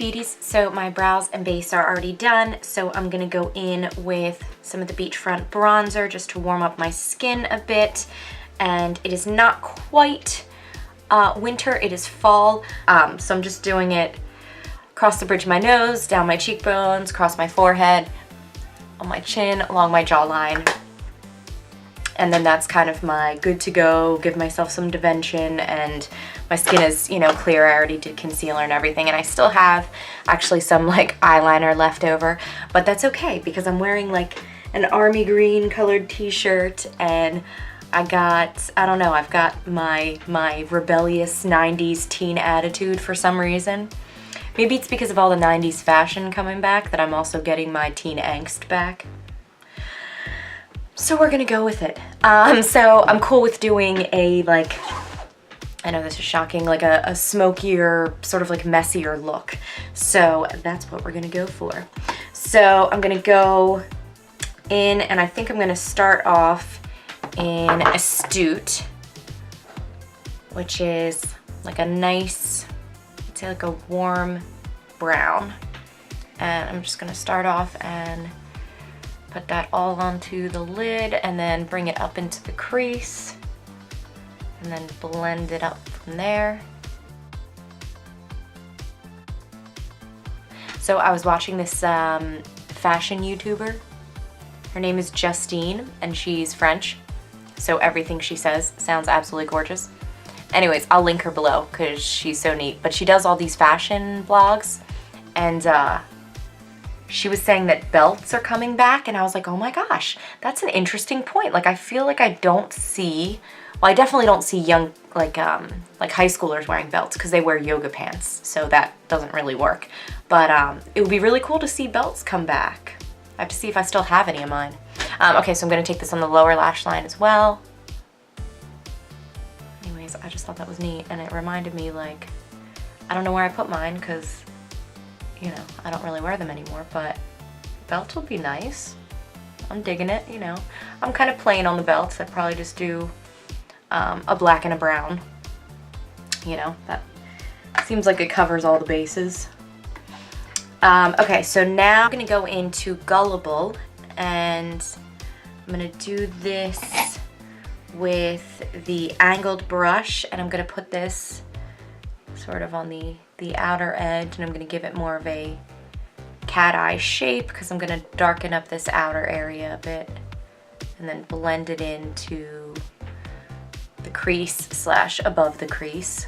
beauties, so my brows and base are already done, so I'm gonna go in with some of the Beachfront bronzer just to warm up my skin a bit. And it is not quite winter, it is fall, so I'm just doing it across the bridge of my nose, down my cheekbones, across my forehead, on my chin, along my jawline. And then that's kind of my good to go, give myself some dimension, and my skin is, you know, clear. I already did concealer and everything, and I still have actually some like eyeliner left over, but that's okay because I'm wearing like an army green colored t-shirt, and I don't know, I've got my rebellious 90s teen attitude for some reason. Maybe it's because of all the 90s fashion coming back that I'm also getting my teen angst back. So we're gonna go with it. So I'm cool with doing a, like, I know this is shocking, like a smokier, sort of like messier look. So that's what we're gonna go for. So I'm gonna go in, and I think I'm gonna start off in Astute, which is like a nice, I'd say like a warm brown. And I'm just gonna start off and put that all onto the lid and then bring it up into the crease and then blend it up from there. So I was watching this fashion YouTuber. Her name is Justine and she's French. So everything she says sounds absolutely gorgeous. Anyways, I'll link her below because she's so neat. But she does all these fashion vlogs, and she was saying that belts are coming back, and I was like, oh my gosh, that's an interesting point. Like, I feel like I don't see, well, I definitely don't see young, like high schoolers wearing belts because they wear yoga pants, so that doesn't really work. But it would be really cool to see belts come back. I have to see if I still have any of mine. Okay, so I'm gonna take this on the lower lash line as well. Anyways, I just thought that was neat, and it reminded me, like, I don't know where I put mine because, you know, I don't really wear them anymore, but belts would be nice. I'm digging it, you know. I'm kind of plain on the belts. I'd probably just do a black and a brown. You know, that seems like it covers all the bases. Okay, so now I'm gonna go into Gullible, and I'm gonna do this with the angled brush, and I'm gonna put this sort of on the outer edge, and I'm gonna give it more of a cat eye shape because I'm gonna darken up this outer area a bit and then blend it into the crease slash above the crease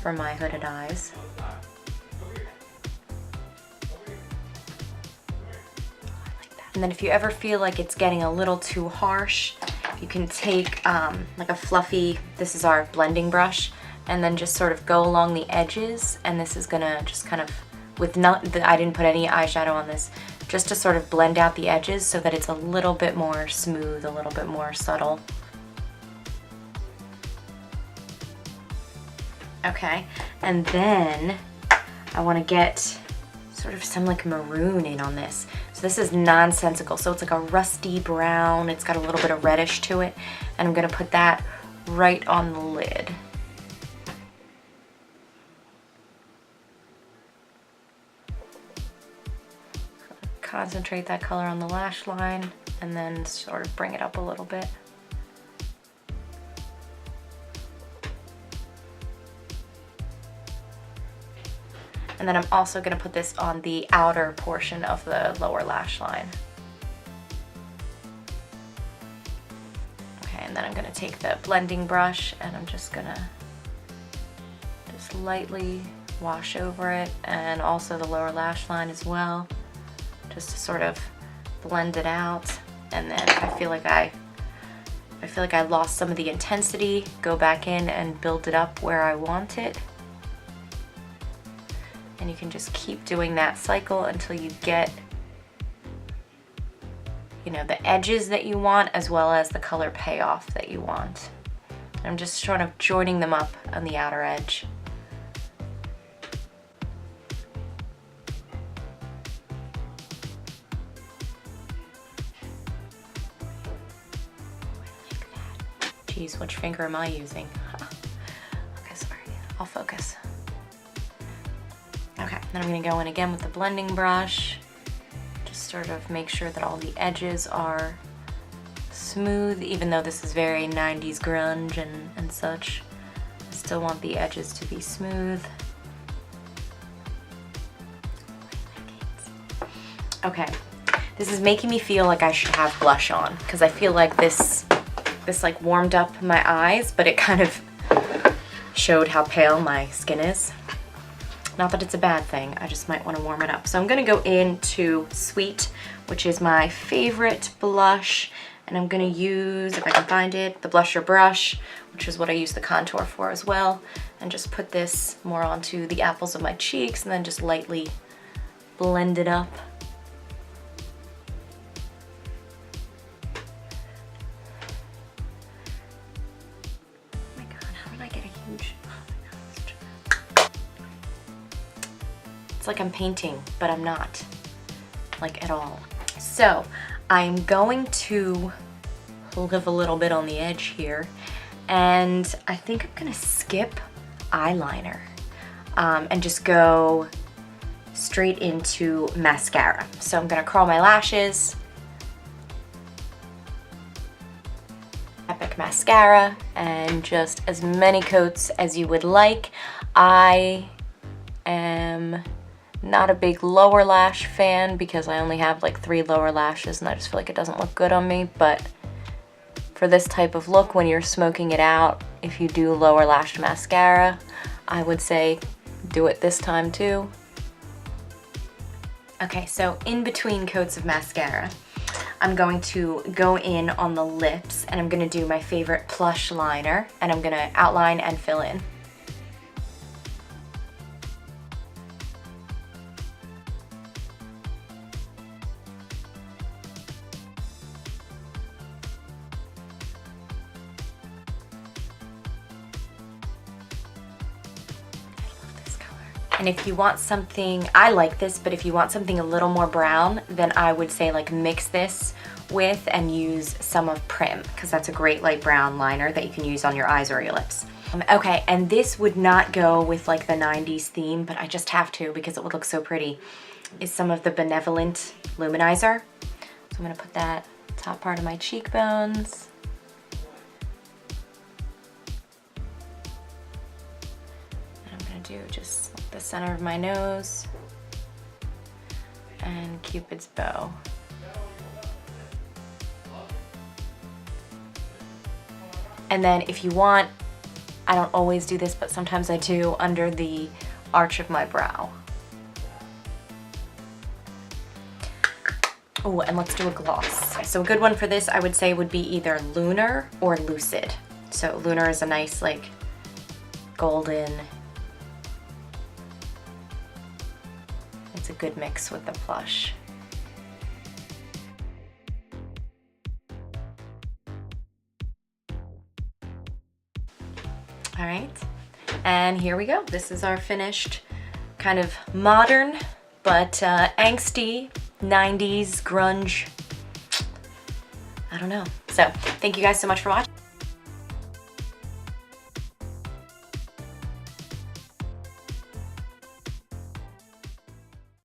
for my hooded eyes. And then if you ever feel like it's getting a little too harsh, you can take like a fluffy, this is our blending brush, and then just sort of go along the edges, and this is gonna just kind of, I didn't put any eyeshadow on this, just to sort of blend out the edges so that it's a little bit more smooth, a little bit more subtle. Okay, and then I wanna get sort of some like maroon in on this. So this is Nonsensical, so it's like a rusty brown, it's got a little bit of reddish to it, and I'm gonna put that right on the lid. Concentrate that color on the lash line and then sort of bring it up a little bit. And then I'm also going to put this on the outer portion of the lower lash line. Okay, and then I'm going to take the blending brush and I'm just going to just lightly wash over it, and also the lower lash line as well, just to sort of blend it out. And then if I feel like I lost some of the intensity, go back in and build it up where I want it. And you can just keep doing that cycle until you get, you know, the edges that you want as well as the color payoff that you want. And I'm just sort of joining them up on the outer edge. Geez, which finger am I using? Okay, sorry, I'll focus. Okay, Then I'm gonna go in again with the blending brush. Just sort of make sure that all the edges are smooth, even though this is very 90s grunge and such. I still want the edges to be smooth. Okay, this is making me feel like I should have blush on, because I feel like this like warmed up my eyes, but it kind of showed how pale my skin is. Not that it's a bad thing, I just might want to warm it up. So I'm gonna go into Sweet, which is my favorite blush, and I'm gonna use, if I can find it, the blusher brush, which is what I use the contour for as well, and just put this more onto the apples of my cheeks and then just lightly blend it up. It's like I'm painting, but I'm not, like, at all. So I'm going to live a little bit on the edge here, and I think I'm gonna skip eyeliner and just go straight into mascara. So I'm gonna curl my lashes, Epic mascara, and just as many coats as you would like. I am not a big lower lash fan because I only have like 3 lower lashes and I just feel like it doesn't look good on me, but for this type of look, when you're smoking it out, if you do lower lash mascara, I would say do it this time too. Okay, so in between coats of mascara, I'm going to go in on the lips and I'm gonna do my favorite plush liner, and I'm gonna outline and fill in. And if you want something, I like this, but if you want something a little more brown, then I would say like mix this with and use some of Prim, because that's a great light brown liner that you can use on your eyes or your lips. Okay, and this would not go with like the 90s theme, but I just have to because it would look so pretty, is some of the Benevolent Luminizer. So I'm gonna put that top part of my cheekbones. And I'm gonna do just the center of my nose and Cupid's bow. And then if you want, I don't always do this, but sometimes I do, under the arch of my brow. Oh, and let's do a gloss. So a good one for this, I would say, would be either Lunar or Lucid. So Lunar is a nice like golden, it's a good mix with the blush. All right, and here we go. This is our finished kind of modern but angsty 90s grunge. I don't know. So thank you guys so much for watching.